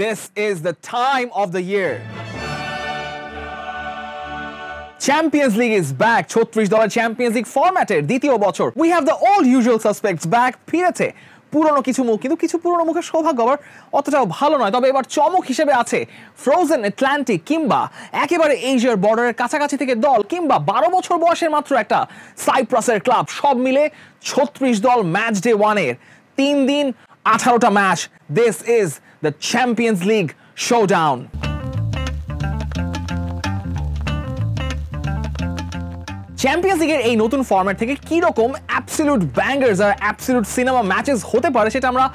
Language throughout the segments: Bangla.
This is the time of the year. Champions League is back. $36 Champions League formatted দ্বিতীয় বছর। We have the all usual suspects back ফিরেছে। পুরনো কিছু মুখ, কিন্তু কিছু পুরনো মুখের সৌভাগ্য আবার অতটাও ভালো নয়। তবে এবার চমক হিসেবে আছে ফ্রোজেন আটলান্টিক, কিংবা একেবারে এশিয়ার বর্ডারের কাছাকাছি থেকে দল, কিংবা 12 বছর বয়সের মাত্র একটা সাইপ্রাসের ক্লাব। সব মিলে 36 দল ম্যাচ ডে 1 এর 3 দিন 18টা match. This is the Champions League showdown. Champions লিগের এই নতুন ফরম্যাট থেকে কি রকম অ্যাবসলিউট ব্যাঙ্গার্স আর অ্যাবসলিউট সিনেমা ম্যাচেস হতে পারে সেটা আমরা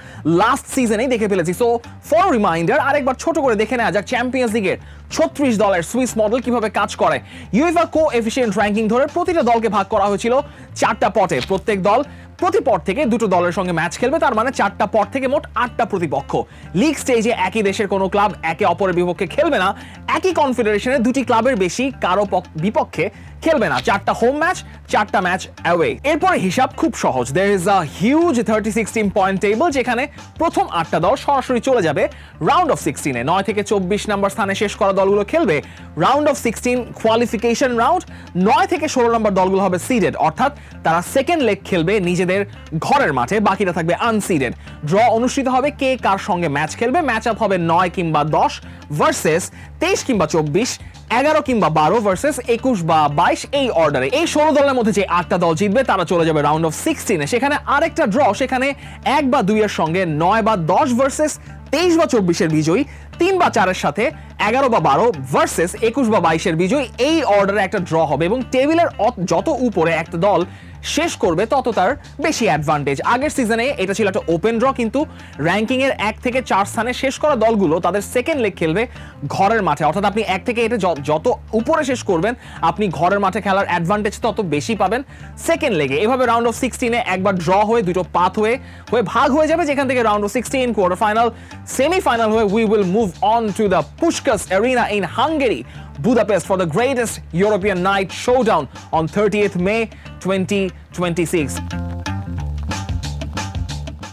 লাস্ট সিজনেই দেখে ফেলেছি। সো ফর রিমাইন্ডার আরেকবার ছোট করে দেখে নেওয়া যাক চ্যাম্পিয়ন্স লিগের 36 দলের সুইস মডেল কিভাবে কাজ করে। ইউএফা কোএফিশিয়েন্ট র্যাঙ্কিং ধরে প্রতিটা দলকে ভাগ করা হয়েছিল 4টা পটে। প্রত্যেক দল প্রতি পট থেকে 2টো দলের সঙ্গে ম্যাচ খেলবে, তার মানে 4টা পট থেকে মোট 8টা প্রতিপক্ষ। লিগ স্টেজে একই দেশের কোনো ক্লাব একে অপরের বিপক্ষে খেলবে না। একই কনফেডারেশনে 2টি ক্লাবের বেশি কারো বিপক্ষে খেলবে না। 4টা হোম ম্যাচ, 4টা ম্যাচ অ্যাওয়ে। এরপরে হিসাব খুব সহজ। There is a huge 36 team point table, যেখানে প্রথম 8টা দল সরাসরি চলে যাবে রাউন্ড অফ 16-এ। 9 থেকে 24 নম্বর স্থানে শেষ করা দলগুলো খেলবে রাউন্ড অফ 16 কোয়ালিফিকেশন রাউন্ড। 9 থেকে 16 নম্বর দলগুলো হবে সিডেড, অর্থাৎ তারা সেকেন্ড লেগ খেলবে নিজেদের ঘরের মাঠে, বাকিটা থাকবে আনসিডেড। ড্র অনুষ্ঠিত হবে কে কার সঙ্গে ম্যাচ খেলবে। ম্যাচ আপ হবে 9 কিংবা 10 ভার্সেস 23 কিংবা 24, 11 কিংবা 12 ভার্সেস 21 বা 22, এই অর্ডারে। এই 16 দলের মধ্যে যে 8টা দল জিতবে তারা চলে যাবে রাউন্ড অফ 16-এ। সেখানে আরেকটা ড্র, সেখানে 1 বা 2 এর সঙ্গে 9 বা 10 ভার্সেস 23 বা 24-এর বিজয়ী, 3 বা 4 এর সাথে 11 বা 12 ভার্সেস 21 বা 22-এর বিজয়ী, এই অর্ডারে একটা ড্র হবে। এবং টেবিলের যত উপরে একটা দল শেষ করবে তত তার বেশি অ্যাডভান্টেজ। আগের সিজনে এটা ছিল একটা ওপেন ড্র, কিন্তু র্যাঙ্কিং এর 1 থেকে 4 স্থানে শেষ করা দলগুলো তাদের সেকেন্ড লেগ খেলবে ঘরের মাঠে, অর্থাৎ আপনি 1 থেকে এটা যত উপরে শেষ করবেন আপনি ঘরের মাঠে খেলার অ্যাডভান্টেজ তত বেশি পাবেন সেকেন্ড লেগে। এভাবে রাউন্ড অফ 16-এ একবার ড্র হয়ে 2টো পাথ হয়ে ভাগ হয়ে যাবে, যেখান থেকে round of 16 quarter final, semifinal হয়ে we will move on to the Puskas Arena in Hungary, Budapest, for the greatest European night showdown on 30th May 2026.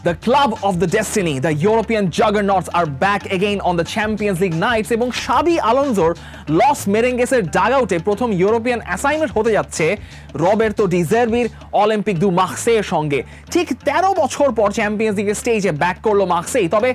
The club of the destiny, the European juggernauts are back again on the Champions League nights, এবং Xabi Alonsoর লস মেরেঙ্গেসের ডাগআউটে প্রথম ইউরোপিয়ান অ্যাসাইনমেন্ট হতে যাচ্ছে রবের্তো ডি জার্বির অলিম্পিক দু মার্সেইয়ের সঙ্গে। ঠিক 13 বছর পর চ্যাম্পিয়ন্স লিগের স্টেজে ব্যাক করলো মার্সেই। তবে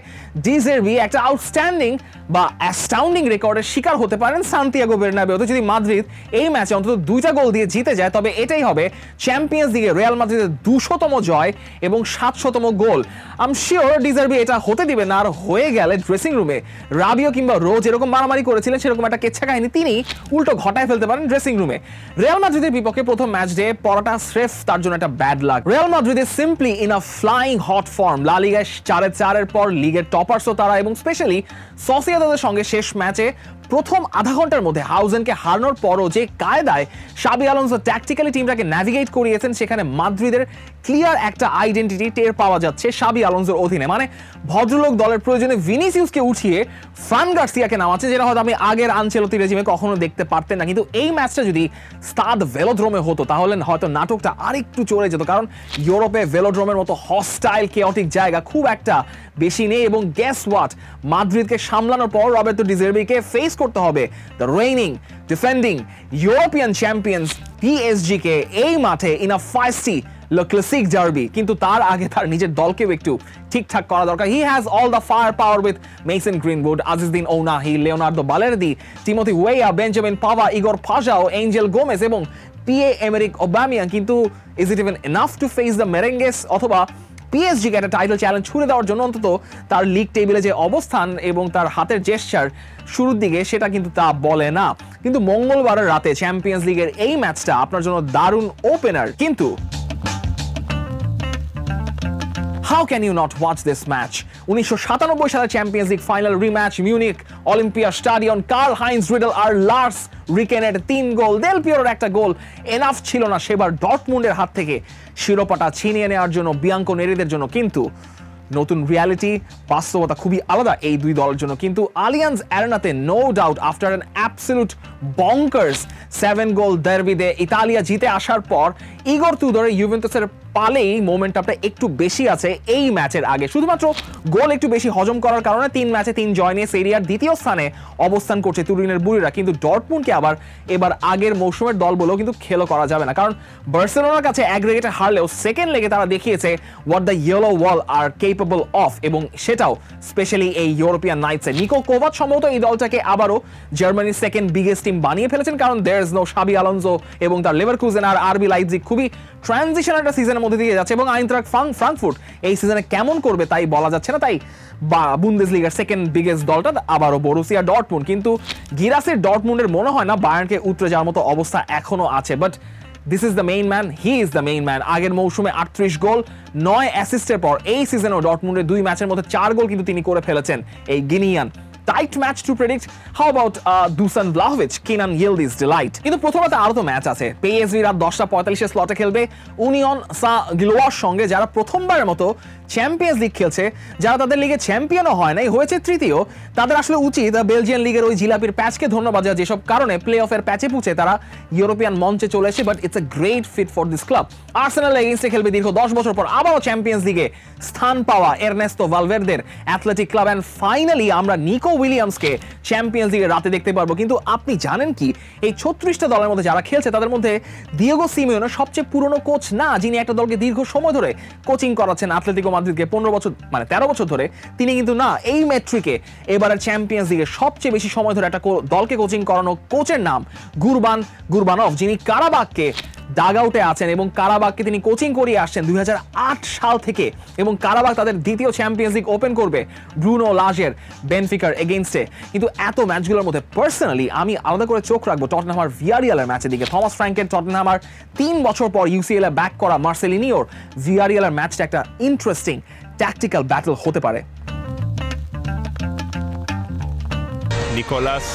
ডি জার্বি একটা আউটস্ট্যান্ডিং বা অ্যাস্টাউন্ডিং রেকর্ডের শিকার হতে পারেন সান্তিয়াগো বের্নাবেউতে। যদি মাদ্রিদ এই ম্যাচে অন্তত 2টা গোল দিয়ে জিতে যায় তবে এটাই হবে চ্যাম্পিয়ন্স লিগে রিয়াল মাদ্রিদের 200তম জয় এবং 700তম গোল। I am sure De Zerbi এটা হতে দিবে না। আর হয়ে গেলে ড্রেসিং রুমে রাবিও কিংবা রোজ এরকম মারামারি করেছিলেন সেরকম একটা কেচ্ছা কাহিনী তিনি উল্টো ঘটায় ফেলতে পারেন ড্রেসিং রুমে। রিয়াল মাদ্রিদের বিপক্ষে প্রথম ম্যাচ ডে পড়াটা স্রেফ তার জন্য একটা bad luck. Real Madrid is simply in a flying hot form. লা লিগায় 4-4 পর লিগের টপার্সও তারা, এবং স্পেশালি সোসিয়েদাদের সঙ্গে শেষ ম্যাচে প্রথম আধা ঘন্টার মধ্যে হাউজেনকে হারানোর পরও যে কায়দায় শাবি আলোনসো ট্যাকটিক্যালি টিমটাকে ন্যাভিগেট করিয়েছেন, সেখানে মাদ্রিদের ক্লিয়ার একটা আইডেন্টিটি টের পাওয়া যাচ্ছে শাবি আলোনসোর অধীনে। মানে ভদ্রলোক দলের প্রয়োজনে ভিনিসিয়াসকে উঠিয়ে ফ্রান গার্সিয়াকে নামাচ্ছে, যেটা হয়তো আমি আগের আনচেলতি রেজিমে কখনো দেখতে পারতেন না। কিন্তু এই ম্যাচটা যদি স্তাদ ভেলোড্রোমে হতো তাহলে হয়তো নাটকটা আরেকটু চড়ে যেত, কারণ ইউরোপে ভেলোড্রোমের মতো হস্টাইল কেওটিক জায়গা খুব একটা বেশি নেই। এবং গেস হোয়াট, মাদ্রিদকে সামলানোর পর রবের্তো ডি জার্বিকে ফেস করতে হবে the reigning defending European champions PSG কে এই মাঠে in a feisty Le Classique derby. কিন্তু তার আগে তার নিজের দলকেও একটু ঠিকঠাক করা দরকার। He has all the firepower with Mason Greenwood, Azzedine Ounahi, Leonardo Balerdi, Timothy Weah, Benjamin পাভা, ইগোর পাজাও, এঞ্জেল গোমেজ এবং পিএ-এমেরিক অবামিয়াং। কিন্তু is it even enough to face the Merengues, অথবা পিএসজি কে একটা টাইটেল চ্যালেঞ্জ ছুড়ে দেওয়ার জন্য অন্তত তার লিগ টেবিলে যে অবস্থান এবং তার হাতের জেস্চার শুরুর দিকে সেটা কিন্তু তা বলে না। কিন্তু মঙ্গলবারের রাতে চ্যাম্পিয়ন্স লিগের এই ম্যাচটা আপনার জন্য দারুণ ওপেনার। কিন্তু How can you not watch this match? 1997 সালের Champions League final rematch, Munich Olympiastadion, Karl Heinz Riedle আর লার্স রিকেনের 3 গোল, দেল পিয়েরোর একটা গোল এনাফ ছিল না সেবার ডর্টমুন্ডের হাত থেকে শিরোপাটা ছিনিয়ে নেওয়ার জন্য বিয়াঙ্কো নেরিদের জন্য। কিন্তু নতুন রিয়ালিটি, বাস্তবতা খুবই আলাদা এই দুই দলের জন্য। কিন্তু আলিয়ান্স অ্যারেনাতে no doubt after an absolute bonkers 7 goal ডার্বিতে ইতালিয়া জিতে আসার পর ইগোর তুদোরের ইউভেন্টাসের পালেই মোমেন্টামটা একটু বেশি আছে এই ম্যাচের আগে, শুধুমাত্র গোল একটু বেশি হজম করার কারণে 3 ম্যাচে 3 জয় নিয়ে সেরিয়ার দ্বিতীয় স্থানে অবস্থান করছে তুরিনের বুড়িরা। কিন্তু ডর্টমুন্ডকে আবার এবার আগের মৌসুমের দল বলেও কিন্তু খেলো করা যাবে না, কারণ বার্সেলোনার কাছে অ্যাগ্রিগেটে হারলেও সেকেন্ড লেগে তারা দেখিয়েছে what the yellow wall are capable of, এবং সেটাও স্পেশালি এই ইউরোপিয়ান নাইটসে। নিকো কোভাচ সম্ভবত এই দলটাকে আবারও জার্মানির সেকেন্ড বিগেস্ট টিম বানিয়ে ফেলেছেন, কারণ there is no Xabi Alonso এবং তার লেভারকুজেন আর আরবি লাইপজিগ খুবই ট্রানজিশন একটা সিজনের মধ্যে দিয়ে যাচ্ছে, এবং আইনট্রাক্ট ফ্রাঙ্কফুর্ট এই সিজনে কেমন করবে তাই বলা যাচ্ছে না। তাই বুন্দেসলিগার সেকেন্ড বিগেস্ট দলটা আবারও বরুসিয়া ডর্টমুন্ড। কিন্তু গিরাসের ডর্টমুন্ডের মনে হয় না বায়ার্নকে উতরে যাওয়ার মতো অবস্থা এখনো আছে, but this is the main man, he is the main man. আগের মৌসুমে 38 গোল 9 অ্যাসিস্টের পর এই সিজনেও ডর্টমুন্ডের 2 ম্যাচের মধ্যে 4 গোল কিন্তু তিনি করে ফেলেছেন এই Guinean. Tight match to predict. How about Dusan ব্লাহোভিচ, কিনান ইয়েলদিজ ডিলাইট। কিন্তু প্রথমত আরো তো ম্যাচ আছে। পিএসভি রাত 10:45 স্লটে খেলবে উনিয়ন সা গিলোয়ার সঙ্গে, যারা প্রথমবারের মতো চ্যাম্পিয়ন্স লিগ খেলছে, যারা তাদের লিগে চ্যাম্পিয়নও হয় নাই, হয়েছে তৃতীয়। তাদের আসলে উচিত বেলজিয়ান লিগের ওই জিলাপির প্যাচকে ধন্যবাদ, যেসব কারণে প্লে অফের প্যাচে পুছে তারা ইউরোপিয়ান মঞ্চে চলে এসে, but it's a great fit for this club. Arsenal এগেইনস্টে খেলবে দীর্ঘ 10 বছর পর আবারও চ্যাম্পিয়ন্স লিগে স্থান পাওয়া এরনেস্তো ভালভেরদের অ্যাথলেটিক ক্লাব, অ্যান্ড ফাইনালি আমরা নিকো উইলিয়ামসকে চ্যাম্পিয়ন্স লিগে রাতে দেখতে পারবো। কিন্তু আপনি জানেন কি, এই 36টা দলের মধ্যে যারা খেলছে তাদের মধ্যে দিয়েগো সিমিওনে সবচেয়ে পুরনো কোচ না, যিনি একটা দলকে দীর্ঘ সময় ধরে কোচিং করাচ্ছেন আতলেতিকো মাদ্রিদকে 15 বছর মানে 13 বছর ধরে, তিনি কিন্তু না। এই মেট্রিকে এবারের চ্যাম্পিয়ন্স লিগে সবচেয়ে বেশি সময় ধরে একটা দলকে কোচিং করানো কোচের নাম গুরবানভ, যিনি কারাবাগকে ডাগআউটে আছেন এবং কারাবাগকে তিনি কোচিং করিয়ে আসছেন 2008 সাল থেকে, এবং কারাবাগ তাদের দ্বিতীয় চ্যাম্পিয়ন্স লিগ ওপেন করবে ব্রুনো লাজের বেনফিকার এগেইনস্টে। কিন্তু এত ম্যাচগুলোর মধ্যে পার্সোনালি আমি আলাদা করে চোখ রাখবো টটনহ্যাম আর ভিয়ারিয়ালের ম্যাচের দিকে। থমাস ফ্র্যাঙ্কের টটনহ্যাম আর 3 বছর পর ইউসিএল এ ব্যাক করা মার্সেলিনিওর ভিয়ারিয়ালের ম্যাচটা একটা ইন্টারেস্টিং ট্যাকটিক্যাল ব্যাটল হতে পারে। Nicolas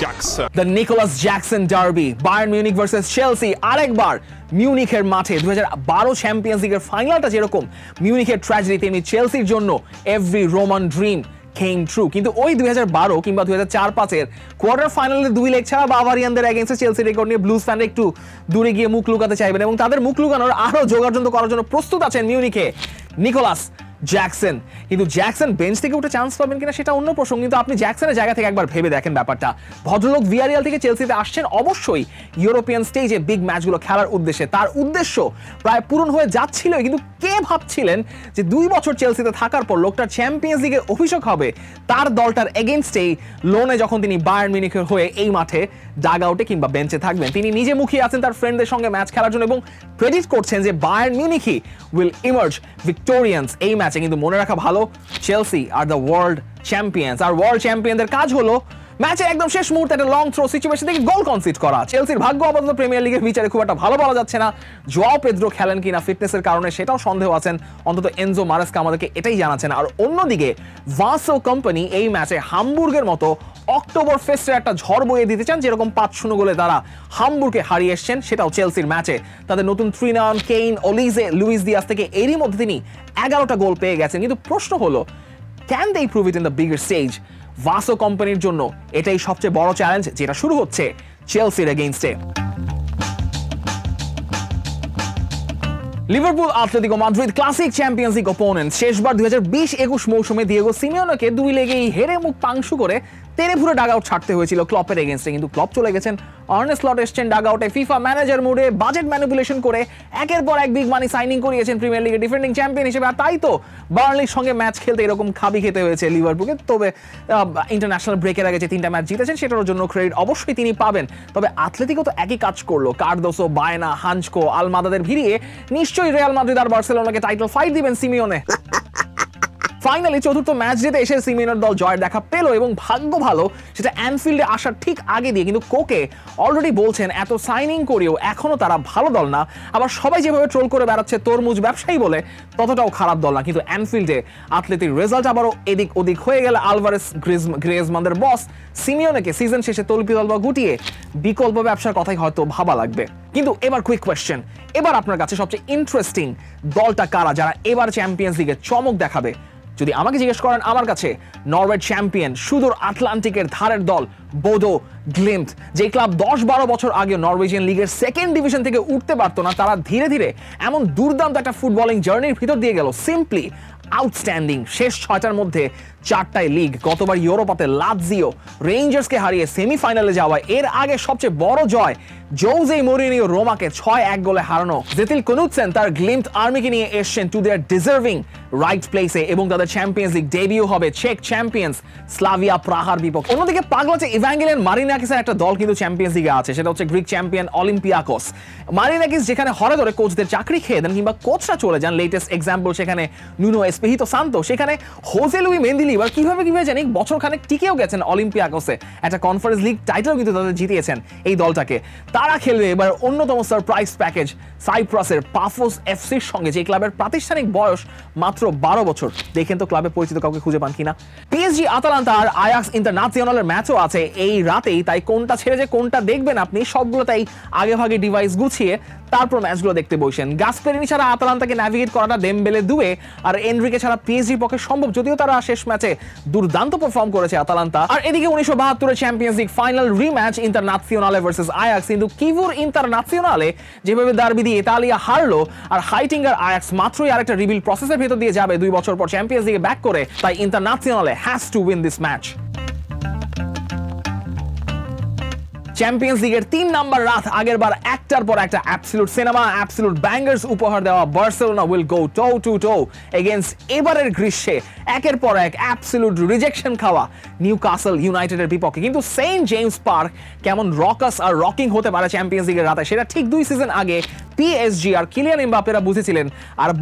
Jackson. The Nicolas Jackson Derby, Bayern Munich versus Chelsea। আরেকবার মিউনিখের মাঠে 2012 চ্যাম্পিয়ন্স লিগের ফাইনালটা যেরকম মিউনিখের ট্র্যাজেডি, তেমনি চেলসির জন্য every Roman dream came true। কিন্তু ওই 2012 কিংবা 2004-05 কোয়ার্টার ফাইনালে 2 লেগ ছাড়া বাভারিয়ানদের এগেইনস্টে চেলসি রেকর্ড নিয়ে ব্লুজ ফ্যানরা একটু দূরে গিয়ে মুখ লুকাতে চাইবেন, এবং তাদের মুখ লুকানোর আরো যোগাযোগ করার জন্য প্রস্তুত আছেন মিউনিখে নিকোলাস জ্যাকসন। কিন্তু জ্যাকসন বেঞ্চ থেকে উঠে চান্স পাবেন কিনা সেটা অন্য প্রশ্ন, কিন্তু আপনি জ্যাকসনের জায়গা থেকে একবার ভেবে দেখেন ব্যাপারটা। ভদ্রলোক ভিয়ারিয়াল থেকে চেলসিতে আসছেন অবশ্যই ইউরোপিয়ান স্টেজে বিগ ম্যাচগুলো খেলার উদ্দেশ্যে, তার উদ্দেশ্য প্রায় পূরণ হয়ে যাচ্ছিল। কিন্তু কে ভাবছিলেন যে 2 বছর চেলসিতে থাকার পর লোকটার চ্যাম্পিয়ন্স লিগে অভিষেক হবে তার দলটার এগেইনস্টেই লোনে, যখন তিনি বায়ার্ন মিউনিখের হয়ে এই মাঠে ডাগআউটে কিংবা বেঞ্চে থাকবেন। তিনি নিজে মুখিয়ে আছেন তার ফ্রেন্ডদের সঙ্গে ম্যাচ খেলার জন্য, এবং প্রেডিক্ট করছেন যে বায়ার্ন মিউনিখই উইল ইমার্জ ভিক্টোরিয়ান্স এই ম্যাচে। কিন্তু মনে রাখা ভালো, চেলসি আর দ্য ওয়ার্ল্ড চ্যাম্পিয়ন্স, আর ওয়ার্ল্ড চ্যাম্পিয়নদের কাজ হলো ম্যাচের একদম শেষ মুহূর্তে একটা লং থ্রো সিচুয়েশন থেকে গোল কনসিড করা। চেলসির ভাগ্য আপাতত প্রিমিয়ার লিগের বিচারে খুব একটা ভালো বলা যাচ্ছে না। জোয়াও পেদ্রো খেলেন কিনা ফিটনেসের কারণে সেটাও সন্দেহ আছেন, অন্তত এনজো মারেস্কা আমাদেরকে এটাই জানাচ্ছেন। আর অন্যদিকে ভাসো কোম্পানি এই ম্যাচে হামবুর্গের মতো অক্টোবর ফেস্টের একটা ঝড় বইয়ে দিতে চান, যেরকম 5-0 গোলে তারা হামবুর্গকে হারিয়ে এসছেন, সেটাও চেলসির ম্যাচে। তাদের নতুন ট্রিনান, কেইন, ওলিজে, লুইস দিয়াস থেকে এরই মধ্যে তিনি 11টা গোল পেয়ে গেছেন। কিন্তু প্রশ্ন হলো, can they prove it in the bigger stage? ভাসো কোম্পানির জন্য এটাই সবচেয়ে বড় চ্যালেঞ্জ, যেটা শুরু হচ্ছে চেলসির এগেইনস্টে। Liverpool Atletico Madrid classic Champions League opponent. শেষবার 2020-21 মৌসুমে দিয়েগো সিমিওনেকে 2 লেগেই হেরে মুখ পাংশু করে তেরে ভুরে ডাগআউট ছাড়তে হয়েছিল ক্লপের এগেইনস্টে। কিন্তু ক্লপ চলে গেছেন, আর্নে স্লট এসছেন ডাগআউটে, ফিফা ম্যানেজার মুডে বাজেট ম্যানিপুলেশন করে একের পর এক বিগ মানি সাইনিং করিয়েছেন প্রিমিয়ার লিগের ডিফেন্ডিং চ্যাম্পিয়ন হিসেবে। আর তাই তো বার্নলির সঙ্গে ম্যাচ খেলতে এরকম খাবি খেতে হয়েছে লিভারপুলকে। তবে ইন্টারন্যাশনাল ব্রেকের আগে যে 3টা ম্যাচ জিতেছেন সেটার জন্য ক্রেডিট অবশ্যই তিনি পাবেন। তবে আতলেতিকো তো একই কাজ করলো, কার্দোসো, বায়না, হাঞ্চকো, আলমাদাদের ভিড়িয়ে নিশ্চয়ই রিয়াল মাদ্রিদ আর বার্সেলোনাকে টাইটেল ফাইট দিবেন সিমিওনে। ফাইনালি চতুর্থ ম্যাচ জিতে এসে সিমিওনের দল জয়ের দেখা পেল, এবং ভাগ্য ভালো সেটা অ্যানফিল্ডে আসার ঠিক আগে দিয়ে। কিন্তু কোকে অলরেডি বলছেন এত সাইনিং করেও এখনো তারা ভালো দল না। আবার সবাই যেভাবে ট্রোল করে বেড়াচ্ছে তরমুজ ব্যবসায়ী বলে, ততটাও খারাপ দল না। কিন্তু অ্যানফিল্ডে আতলেতির রেজাল্ট আবারও এদিক ওদিক হয়ে গেলে আলভারেস গ্রিজমানদের বস সিমিওনেকে সিজন শেষে তল্পিতল্পা গুটিয়ে বিকল্প ব্যবসার কথাই হয়তো ভাবা লাগবে। কিন্তু এবার কুইক কোয়েশ্চেন, এবার আপনার কাছে সবচেয়ে ইন্টারেস্টিং দলটা কারা যারা এবার চ্যাম্পিয়ন্স লিগে চমক দেখাবে? যদি আমাকে জিজ্ঞেস করেন, আমার কাছে নরওয়ের চ্যাম্পিয়ন সুদূর আটলান্টিকের ধারের দল বোডো গ্লিম্ট, যে ক্লাব 10-12 বছর আগে নরওয়েজিয়ান লিগের সেকেন্ড ডিভিশন থেকে উঠতে পারতো না, তারা ধীরে ধীরে এমন দুর্দান্ত একটা ফুটবলিং জার্নির ভিতর দিয়ে গেল, সিম্পলি আউটস্ট্যান্ডিং। শেষ 6টার মধ্যে 4টায় লিগ, গতবার ইউরোপাতে লাৎসিও রেঞ্জার্সকে হারিয়ে সেমিফাইনালে যাওয়া, এর আগে সবচেয়ে বড় জয় জোজে মরিনিও রোমাকে 6-1 গোলে হারানো। জেতিল কুনুৎসেন তার গ্লিম্ট আর্মিকে নিয়ে এসেছেন টু দেয়ার ডিজার্ভিং রাইট প্লেসে এবং তাদের চ্যাম্পিয়ন্স লিগ ডেবিউ হবে চেক চ্যাম্পিয়ন্স স্লাভিয়া প্রাহার বিপক্ষে। অন্যদিকে পাগলাচে ইভাঙ্গেলিয়ান মারিনাকিসের একটা দল কিন্তু চ্যাম্পিয়ন্স লিগে আছে, সেটা হচ্ছে গ্রিক চ্যাম্পিয়ন অলিম্পিয়াকোস। মারিনাকিস যেখানে হরে ধরে কোচদের চাকরি খেয়ে দেন কিংবা কোচরা চলে যান, লেটেস্ট এক্সাম্পল সেখানে নুনো এসপিহিতো সান্তো, সেখানে হোসে লুই মেন্দিলিবার কিভাবে জানি বছরখানেক টিকেও গেছেন অলিম্পিয়াকোসে, একটা কনফারেন্স লিগ টাইটেল কিন্তু তাদের জিতিয়েছেন এই দলটাকে। তারা খেলবে এবার অন্যতম সারপ্রাইজ প্যাকেজ সাইপ্রাসের পাফোস এফসির সঙ্গে, যে ক্লাবের প্রাতিষ্ঠানিক বয়স মাত্র 12 বছর। দেখেন তো ক্লাবে পরিচিত কাউকে খুঁজে পান কিনা। পিএসজি আতালান্তা আর আয়াক্স ইন্টারন্যাশনালের ম্যাচও আছে এই রাতেই, তাই কোনটা ছেড়ে যে কোনটা দেখবেন আপনি সবগুলো তাই আগে ভাগে ডিভাইস গুছিয়ে তারপর ম্যাচগুলো দেখতে বসেন। গাসপেরিনি ছাড়া আতালান্তাকে ন্যাভিগেট করাটা দেমবেলে দুয়ে আর এনরিকে ছাড়া পিএসজির পক্ষে সম্ভব, যদিও তারা শেষ ম্যাচে দুর্দান্ত পারফর্ম করেছে আতালান্তা। আর এদিকে 1972 Champions League final rematch Internazionale versus Ajax, কিন্তু কিভুর ইন্টারন্যাশনালে যেভাবে দার্বি দিয়ে ইতালিয়া হারলো আর হাইটিঙ্গার আয়াক্স মাত্রই আরেকটা রিবিল প্রসেসের ভেতর দিয়ে যাবে 2 বছর পর চ্যাম্পিয়ন্স লিগে ব্যাক করে, তাই Internazionale has to win this match. Champions লিগের 3 নাম্বার রাত আগের বার একটার পর একটা অ্যাবসলিউট সিনেমা, অ্যাবসলিউট ব্যাঙ্গার্স উপহার দেওয়া Barcelona will go toe to toe against এবারের গ্রীষ্মে একের পর এক অ্যাবসলিউট রিজেকশন খাওয়া নিউকাসল ইউনাইটেডের বিপক্ষে। কিন্তু সেন্ট জেমস পার্ক কেমন রকাস আর রকিং হতে পারে চ্যাম্পিয়ন্স লিগের রাতে, সেটা ঠিক 2 সিজন আগে পিএসজি আর কিলিয়ান এমবাপ্পেরা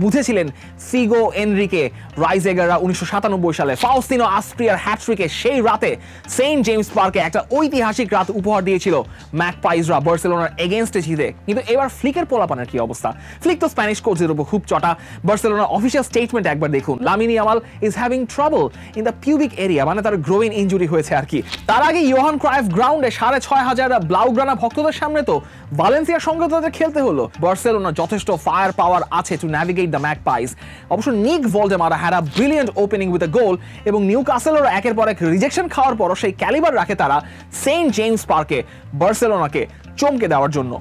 বুঝেছিলেন ফিগো এনরিকে রাইজেগাররা 1997 সালে ফাউস্তিনো আস্প্রিয়ার হ্যাটট্রিকে সেই রাতে সেন্ট জেমস পার্কে একটা ঐতিহাসিক রাত উপহার দিয়েছিল ম্যাকপাইজরা বার্সেলোনার এগেইনস্টে জিতে। কিন্তু এবার ফ্লিকের পোলাপানের কি অবস্থা? ফ্লিক তো স্প্যানিশ কোচের উপর খুব চটা। বার্সেলোনার অফিশিয়াল স্টেটমেন্ট একবার দেখুন, Lamine Yamal is having trouble in the pubic area, মানে তার গ্রোইন ইনজুরি হয়েছে আর কি। তার আগে ইয়োহান ক্রাইফ গ্রাউন্ডে 6,500 ব্লাউগ্রানা ভক্তদের সামনে তো ভালেন্সিয়ার সঙ্গে তাদের খেলতে হলো। বার্সেলোনার যথেষ্ট ফায়ার পাওয়ার আছে টু ন্যাভিগেট দ্য ম্যাকপাইজ। অবশ্য Nick Woltemade had a brilliant opening with a goal এবং নিউকাসলের একের পর এক রিজেকশন খাওয়ার পরও সেই ক্যালিবার রাখে তারা সেন্ট জেমস পার্কে বার্সেলোনাকে চমকে দেওয়ার জন্য।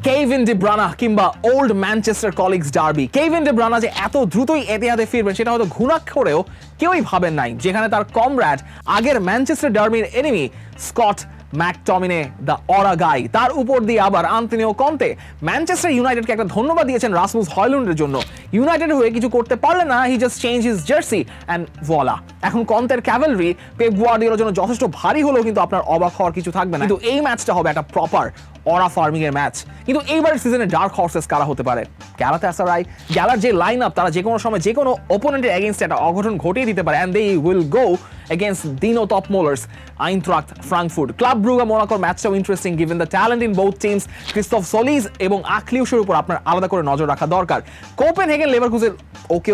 কেভিন ডি ব্রানা কিংবা old Manchester colleagues derby. Kevin De Bruyne যে এত দ্রুতই এতিহাদে ফিরবেন সেটা হয়তো ঘুণাক্ষরেও কেউই ভাবেন নাই, যেখানে তার কমরেড আগের ম্যানচেস্টার ডার্বির enemy Scott McTominay the aura guy, তার উপর দিয়ে আবার আন্তোনিও কন্তে ম্যানচেস্টার ইউনাইটেডকে একটা ধন্যবাদ দিয়েছেন রাসমুস হয়লুন্ডের জন্য। ইউনাইটেড হয়ে কিছু করতে পারলেন না, he just change his jersey and voila. এখন কন্তের ক্যাভেলরি পেপ গুয়ার্দিওলার জন্য যথেষ্ট ভারী হলেও কিন্তু আপনার অবাক হওয়ার কিছু থাকবে না। কিন্তু এই ম্যাচটা হবে একটা প্রপার অরা ফার্মিং এর ম্যাচ। কিন্তু এইবারের সিজনে ডার্ক হর্সেস কারা হতে পারে? গ্যালাতাসারাই। গ্যালার যে লাইন আপ, তারা যে কোনো সময় যে কোনো অপোনেন্টের এগেইনস্টে একটা অঘটন ঘটিয়ে দিতে পারে, and they will go against Dino Topmolers, Eintracht Frankfurt. Club Brugge Monaco ম্যাচটাও interesting given the talent in both teams. Christos Tzolis এবং আকলিউসের উপর আপনার আলাদা করে নজর রাখা দরকার। কোপেনহেগেন লেভারকুসেন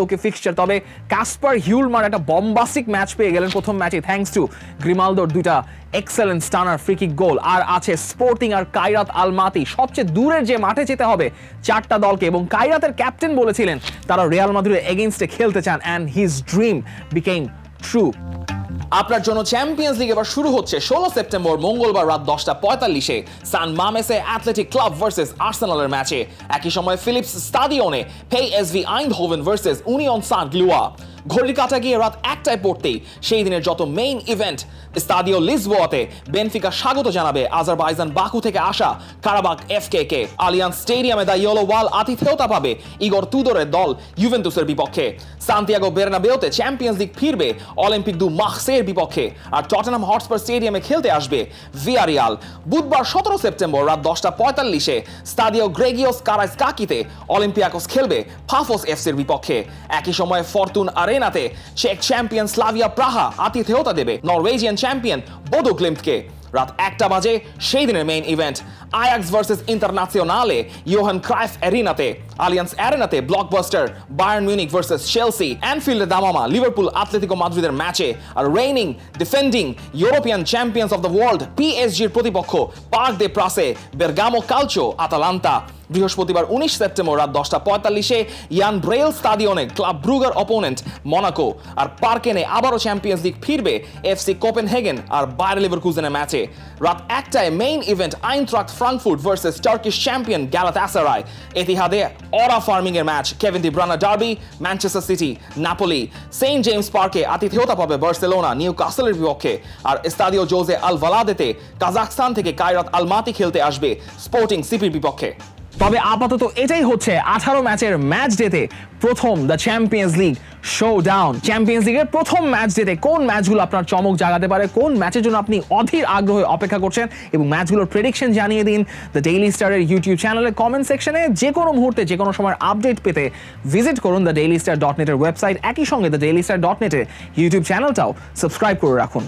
ওকে ফিক্সচার, তবে কাসপার হিউলমার একটা বম্বাস্টিক ম্যাচ পেয়ে গেলেন প্রথম ম্যাচে থ্যাঙ্কস টু গ্রিমালদোর 2টা এক্সেলেন্ট স্টানার ফ্রিকিক গোল। আর আছে স্পোর্টিং আর কাইরাত আলমাতি, সবচেয়ে দূরের যে মাঠে যেতে হবে 4টা দলকে, এবং কাইরাতের ক্যাপ্টেন বলেছিলেন তারা রিয়াল মাদ্রিদের এগেইনস্টে খেলতে চান and his dream became true. আপনার জন্য চ্যাম্পিয়ন্স লিগ এবার শুরু হচ্ছে 16 সেপ্টেম্বর মঙ্গলবার রাত 10:45-এ সান মামেসে অ্যাথলেটিক ক্লাব ভার্সেস আর্সেনালের ম্যাচে। একই সময় ফিলিপস স্টাডিওনে PSV Eindhoven versus Union Saint গ্লুয়া। ঘড়ির কাঁটা গিয়ে রাত 1টায় পড়তেই সেই দিনের যত মেইন ইভেন্ট স্টাডিও লিসবোয়াতে বেনফিকা স্বাগত জানাবে আজারবাইজান বাকু থেকে আসা কারাবাক এফকে। আলিয়ান্স স্টেডিয়ামে দ্য ইয়েলো ওয়াল আতিথেয়তা পাবে ইগর তুদোরের দল ইউভেন্তুসের বিপক্ষে। সান্তিয়াগো বেরনাবেওতে চ্যাম্পিয়ন্স লিগ ফিরবে অলিম্পিক দু মার্সেইয়ের বিপক্ষে। আর টটেনহাম হটস্পার স্টেডিয়ামে খেলতে আসবে ভিয়ারিয়াল। বুধবার 17 সেপ্টেম্বর রাত 10:45-এ স্টাডিও গ্রেগিওস কারাইসকাকিতে অলিম্পিয়াকোস খেলবে পাফোস এফসির বিপক্ষে। একই সময়ে ফরতুন আরেনাতে চেক চ্যাম্পিয়ন স্লাভিয়া প্রাহা আতিথেয়তা দেবে নরওয়েজিয়ান চ্যাম্পিয়ন বোডো গ্লিম্টকে। রাত 1টা বাজে সেই দিনের main event Ajax versus Internazionale Johan Cruyff অ্যারিনাতে, আলিয়ান্স অ্যারেনাতে blockbuster Bayern Munich versus Chelsea, অ্যানফিল্ডে দামামা লিভারপুল আতলেতিকো মাদ্রিদের ম্যাচে, আর reigning defending European champions of the world পিএসজির প্রতিপক্ষ Parc des Princes Bergamo Calcio Atalanta. বৃহস্পতিবার 19 সেপ্টেম্বর রাত 10:45-এ ইয়ান ব্রেল স্টাডিয়নে ক্লাব ব্রুগার অপোনেন্ট মনাকো, আর পার্কেনে আবারও চ্যাম্পিয়ন্স লিগ ফিরবে এফসি কোপেনহেগেন আর বায়ার লেভারকুজেনের ম্যাচে। রাত 1টায় main event Eintracht Frankfurt versus Turkish champion Galatasaray. এতিহাদে অরা ফার্মিং এর match, Kevin De Bruyne derby Manchester City Napoli. Saint James পার্কে আতিথেয়তা পাবে বার্সেলোনা নিউ কাসলের বিপক্ষে, আর এস্তাদিও জোজে আল ভালাদেতে কাজাখস্তান থেকে কায়রাত আলমাতি খেলতে আসবে স্পোর্টিং সিপির বিপক্ষে। তবে আপাতত এটাই হচ্ছে 18 ম্যাচের ম্যাচ ডেতে প্রথম the champions league showdown. Champions লিগের প্রথম ম্যাচ ডেতে কোন ম্যাচগুলো আপনার চমক জাগাতে পারে, কোন ম্যাচের জন্য আপনি অধীর আগ্রহে অপেক্ষা করছেন, এবং ম্যাচগুলোর প্রেডিকশন জানিয়ে দিন দ্য ডেইলি স্টারের ইউটিউব চ্যানেলে কমেন্ট সেকশনে। যে কোনো মুহূর্তে যে কোনো সময় আপডেট পেতে ভিজিট করুন দ্য ডেইলি স্টার .net এর ওয়েবসাইট, একই সঙ্গে দ্য ডেইলি স্টার .net এর ইউটিউব চ্যানেলটাও সাবস্ক্রাইব করে রাখুন।